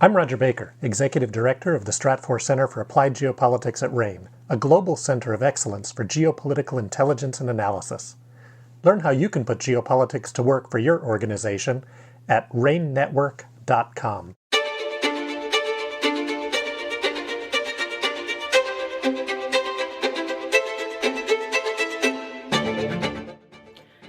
I'm Roger Baker, Executive Director of the Stratfor Center for Applied Geopolitics at RANE, a global center of excellence for geopolitical intelligence and analysis. Learn how you can put geopolitics to work for your organization at ranenetwork.com.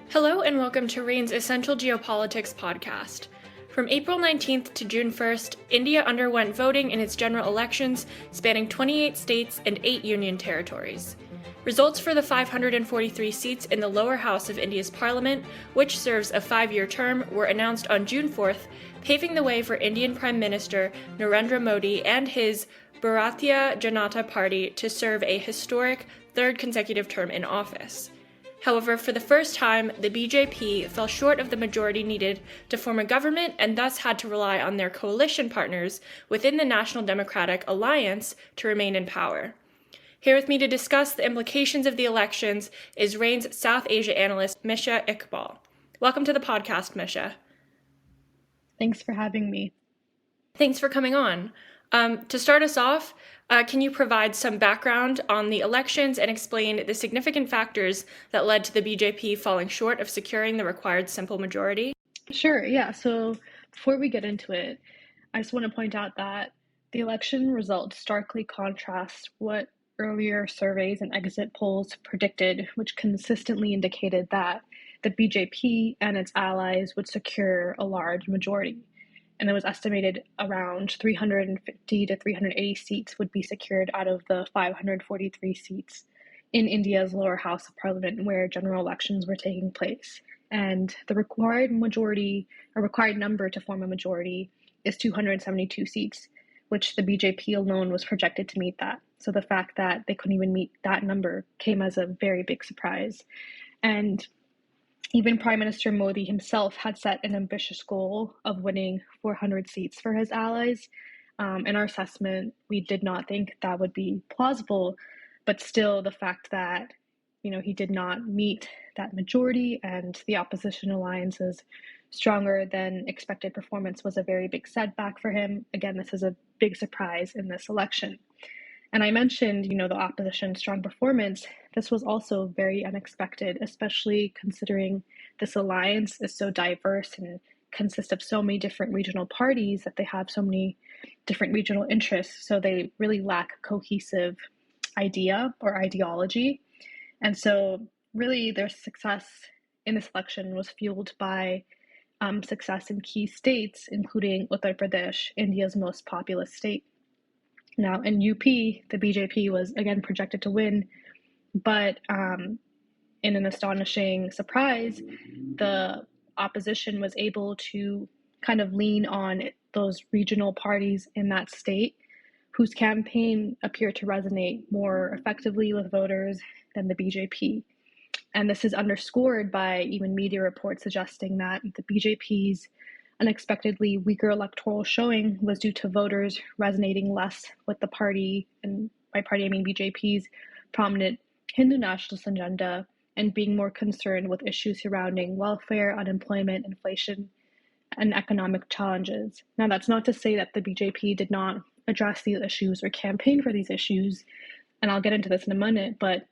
Hello and welcome to RANE's Essential Geopolitics podcast. From April 19th to June 1st, India underwent voting in its general elections spanning 28 states and 8 union territories. Results for the 543 seats in the lower house of India's parliament, which serves a 5-year term, were announced on June 4th, paving the way for Indian Prime Minister Narendra Modi and his Bharatiya Janata Party to serve a historic third consecutive term in office. However, for the first time, the BJP fell short of the majority needed to form a government and thus had to rely on their coalition partners within the National Democratic Alliance to remain in power. Here with me to discuss the implications of the elections is RANE's South Asia analyst, Misha Iqbal. Welcome to the podcast, Misha. Thanks for having me. Thanks for coming on. To start us off, can you provide some background on the elections and explain the significant factors that led to the BJP falling short of securing the required simple majority? Sure, yeah. So before we get into it, I just want to point out that the election results starkly contrast what earlier surveys and exit polls predicted, which consistently indicated that the BJP and its allies would secure a large majority. And it was estimated around 350 to 380 seats would be secured out of the 543 seats in India's lower house of parliament where general elections were taking place. And the required number to form a majority is 272 seats, which the BJP alone was projected to meet that. So the fact that they couldn't even meet that number came as a very big surprise. And even Prime Minister Modi himself had set an ambitious goal of winning 400 seats for his allies. In our assessment, we did not think that would be plausible, but still the fact that he did not meet that majority and the opposition alliance's stronger than expected performance was a very big setback for him. Again, this is a big surprise in this election. And I mentioned, the opposition's strong performance. This was also very unexpected, especially considering this alliance is so diverse and consists of so many different regional parties that they have so many different regional interests. So they really lack a cohesive idea or ideology. And so really their success in this election was fueled by success in key states, including Uttar Pradesh, India's most populous state. Now, in UP, the BJP was again projected to win, but in an astonishing surprise, the opposition was able to kind of lean on those regional parties in that state whose campaign appeared to resonate more effectively with voters than the BJP. And this is underscored by even media reports suggesting that the BJP's unexpectedly weaker electoral showing was due to voters resonating less with the party, and by party I mean BJP's prominent Hindu nationalist agenda, and being more concerned with issues surrounding welfare, unemployment, inflation, and economic challenges. Now, that's not to say that the BJP did not address these issues or campaign for these issues, and I'll get into this in a minute, but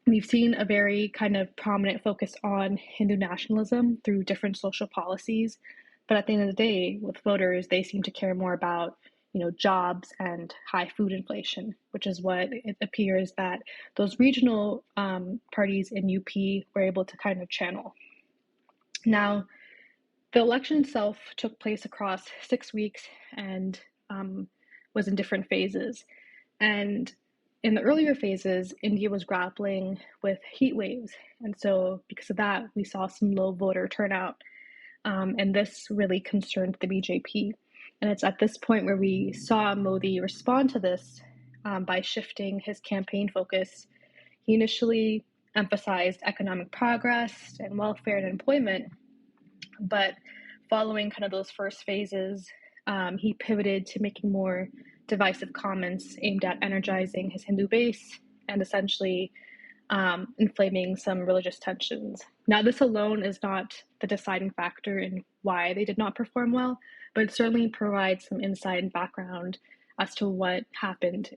we've seen a very kind of prominent focus on Hindu nationalism through different social policies. But at the end of the day, with voters, they seem to care more about, jobs and high food inflation, which is what it appears that those regional parties in UP were able to kind of channel. Now, the election itself took place across 6 weeks and was in different phases. And in the earlier phases, India was grappling with heat waves. And so because of that, we saw some low voter turnout. And this really concerned the BJP. And it's at this point where we saw Modi respond to this by shifting his campaign focus. He initially emphasized economic progress and welfare and employment, but following kind of those first phases, he pivoted to making more divisive comments aimed at energizing his Hindu base and essentially inflaming some religious tensions. Now, this alone is not the deciding factor in why they did not perform well, but it certainly provides some insight and background as to what happened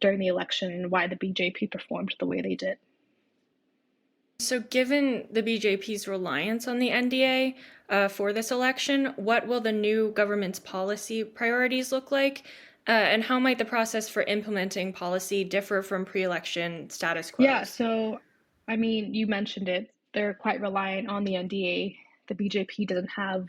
during the election and why the BJP performed the way they did. So given the BJP's reliance on the NDA for this election, what will the new government's policy priorities look like? And how might the process for implementing policy differ from pre-election status quo? Yeah, so, I mean, you mentioned it. They're quite reliant on the NDA. The BJP doesn't have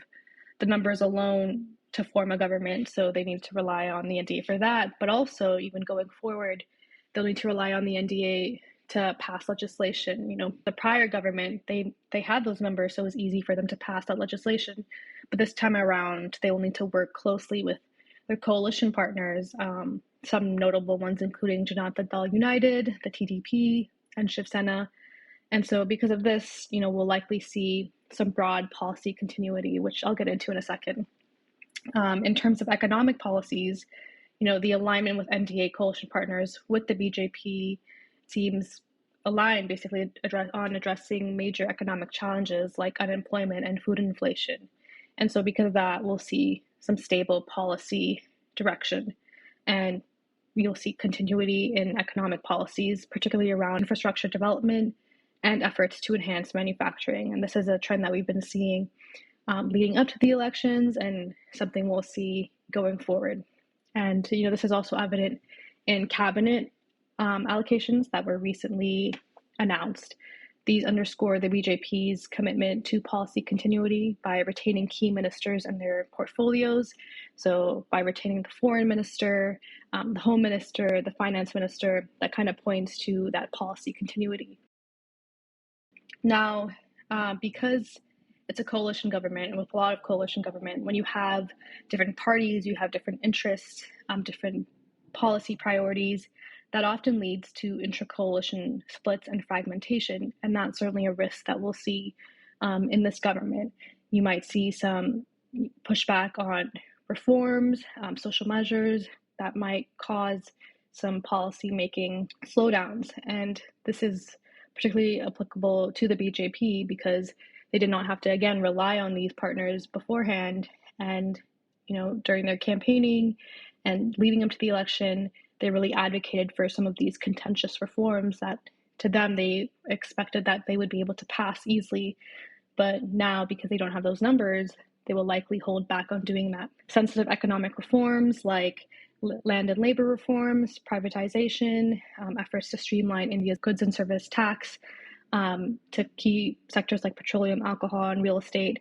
the numbers alone to form a government, so they need to rely on the NDA for that. But also, even going forward, they'll need to rely on the NDA to pass legislation. The prior government, they had those numbers, so it was easy for them to pass that legislation. But this time around, they will need to work closely with their coalition partners, some notable ones including Janata Dal United, the TDP, and Shiv Sena. And so because of this, we'll likely see some broad policy continuity, which I'll get into in a second. In terms of economic policies, the alignment with NDA coalition partners with the BJP seems aligned basically on addressing major economic challenges like unemployment and food inflation. And so because of that, we'll see some stable policy direction. And you'll see continuity in economic policies, particularly around infrastructure development and efforts to enhance manufacturing. And this is a trend that we've been seeing leading up to the elections and something we'll see going forward. And, this is also evident in cabinet allocations that were recently announced. These underscore the BJP's commitment to policy continuity by retaining key ministers in their portfolios. So by retaining the foreign minister, the home minister, the finance minister, that kind of points to that policy continuity. Now, because it's a coalition government, and with a lot of coalition government, when you have different parties, you have different interests, different policy priorities, that often leads to intra-coalition splits and fragmentation, and that's certainly a risk that we'll see in this government. You might see some pushback on reforms, social measures that might cause some policy-making slowdowns, and this is particularly applicable to the BJP because they did not have to, again, rely on these partners beforehand. And, during their campaigning and leading up to the election, they really advocated for some of these contentious reforms that, to them, they expected that they would be able to pass easily. But now, because they don't have those numbers, they will likely hold back on doing that. Sensitive economic reforms like land and labor reforms, privatization, efforts to streamline India's goods and service tax to key sectors like petroleum, alcohol, and real estate.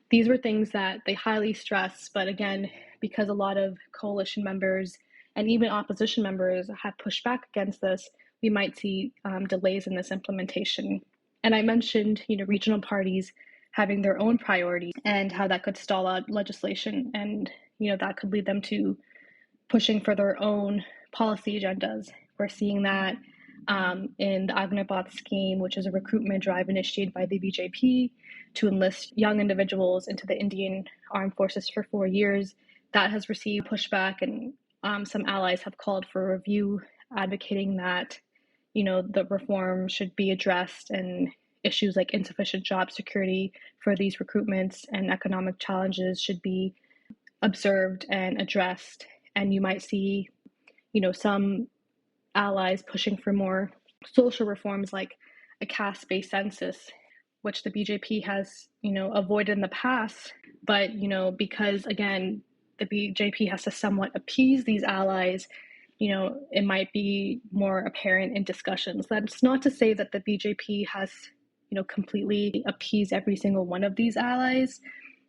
These were things that they highly stressed, but again, because a lot of coalition members and even opposition members have pushed back against this, we might see delays in this implementation. And I mentioned, regional parties having their own priorities and how that could stall out legislation, and that could lead them to pushing for their own policy agendas. We're seeing that in the Agnipath scheme, which is a recruitment drive initiated by the BJP to enlist young individuals into the Indian Armed Forces for 4 years. That has received pushback, and some allies have called for a review, advocating that, the reform should be addressed and issues like insufficient job security for these recruitments and economic challenges should be observed and addressed. And you might see, some allies pushing for more social reforms like a caste-based census, which the BJP has, avoided in the past. But, because, again, the BJP has to somewhat appease these allies, it might be more apparent in discussions. That's not to say that the BJP has, completely appeased every single one of these allies,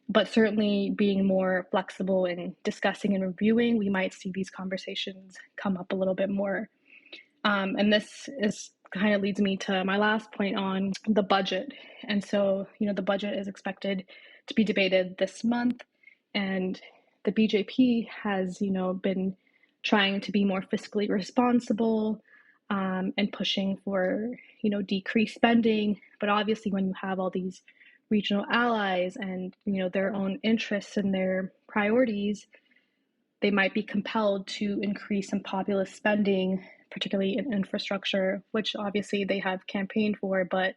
but certainly being more flexible in discussing and reviewing, we might see these conversations come up a little bit more. And this is kind of leads me to my last point on the budget. And so, the budget is expected to be debated this month, and the BJP has, been trying to be more fiscally responsible and pushing for, decreased spending. But obviously, when you have all these regional allies and, their own interests and their priorities, they might be compelled to increase some populist spending, particularly in infrastructure, which obviously they have campaigned for, but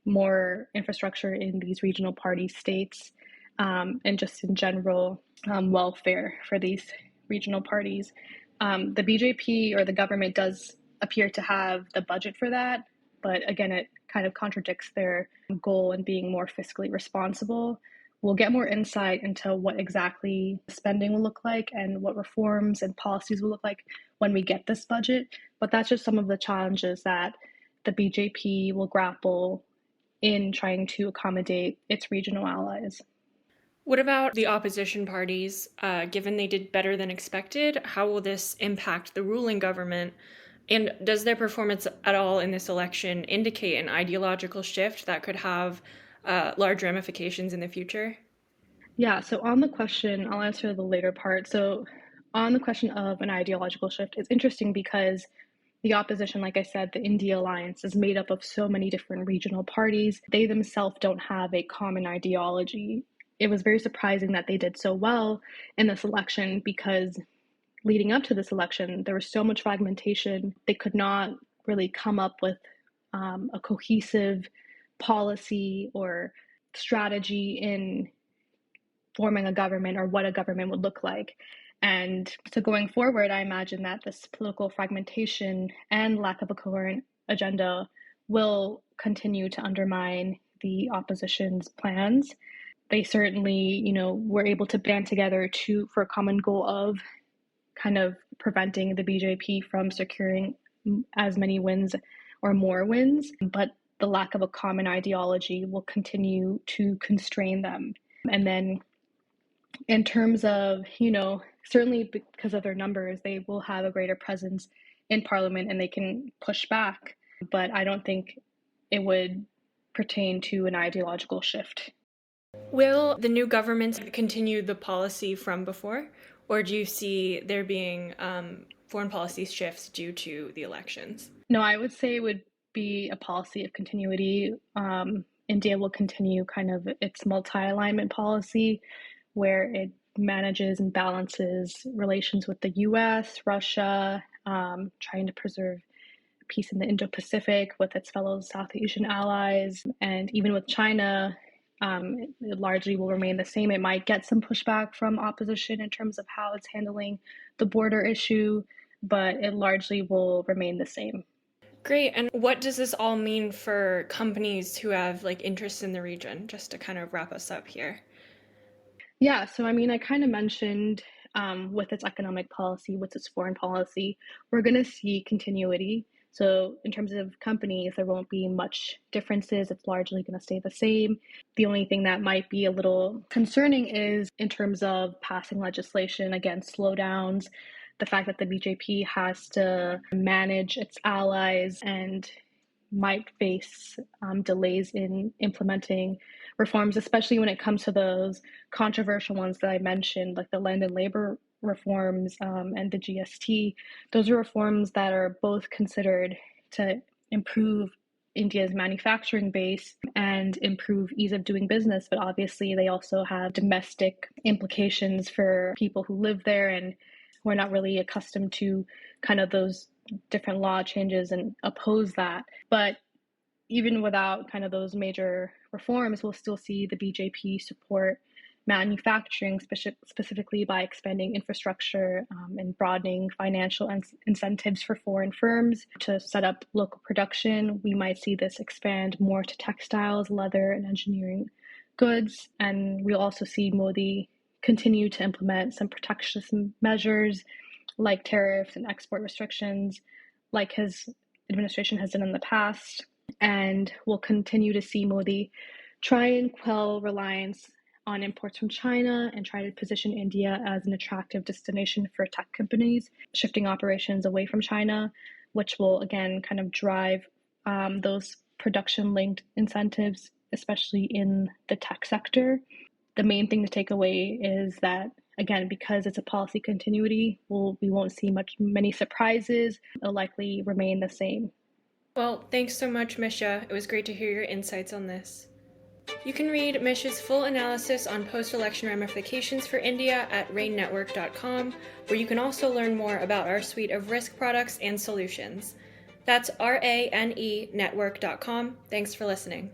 more infrastructure in these regional party states. and just in general welfare for these regional parties. The BJP or the government does appear to have the budget for that, but again, it kind of contradicts their goal in being more fiscally responsible. We'll get more insight into what exactly spending will look like and what reforms and policies will look like when we get this budget. But that's just some of the challenges that the BJP will grapple in trying to accommodate its regional allies. What about the opposition parties? Given they did better than expected, how will this impact the ruling government? And does their performance at all in this election indicate an ideological shift that could have large ramifications in the future? Yeah, so on the question, I'll answer the later part. So, on the question of an ideological shift, it's interesting because the opposition, like I said, the India Alliance, is made up of so many different regional parties. They themselves don't have a common ideology. It was very surprising that they did so well in this election because leading up to this election, there was so much fragmentation. They could not really come up with a cohesive policy or strategy in forming a government or what a government would look like. And so going forward, I imagine that this political fragmentation and lack of a coherent agenda will continue to undermine the opposition's plans. They certainly, were able to band together for a common goal of kind of preventing the BJP from securing as many wins or more wins, but the lack of a common ideology will continue to constrain them. And then in terms of, certainly because of their numbers, they will have a greater presence in parliament and they can push back. But I don't think it would pertain to an ideological shift. Will the new government continue the policy from before, or do you see there being foreign policy shifts due to the elections? No, I would say it would be a policy of continuity. India will continue kind of its multi-alignment policy, where it manages and balances relations with the US, Russia, trying to preserve peace in the Indo-Pacific with its fellow South Asian allies, and even with China, it largely will remain the same. It might get some pushback from opposition in terms of how it's handling the border issue, but it largely will remain the same. Great. And what does this all mean for companies who have interests in the region, just to kind of wrap us up here? Yeah, so I kind of mentioned with its economic policy, with its foreign policy, we're going to see continuity. So in terms of companies, there won't be much differences. It's largely going to stay the same. The only thing that might be a little concerning is in terms of passing legislation against slowdowns, the fact that the BJP has to manage its allies and might face delays in implementing reforms, especially when it comes to those controversial ones that I mentioned, like the land and labor reforms and the GST. Those are reforms that are both considered to improve India's manufacturing base and improve ease of doing business, but obviously they also have domestic implications for people who live there, and we're not really accustomed to kind of those different law changes and oppose that. But even without kind of those major reforms, we'll still see the BJP support manufacturing, specifically by expanding infrastructure and broadening financial incentives for foreign firms to set up local production. We might see this expand more to textiles, leather, and engineering goods. And we'll also see Modi continue to implement some protectionist measures like tariffs and export restrictions, like his administration has done in the past. And we'll continue to see Modi try and quell reliance on imports from China and try to position India as an attractive destination for tech companies, shifting operations away from China, which will again kind of drive those production-linked incentives, especially in the tech sector. The main thing to take away is that, again, because it's a policy continuity, we won't see many surprises. It'll likely remain the same. Well, thanks so much, Misha. It was great to hear your insights on this. You can read Misha's full analysis on post-election ramifications for India at ranenetwork.com, where you can also learn more about our suite of risk products and solutions. That's RANE network.com. Thanks for listening.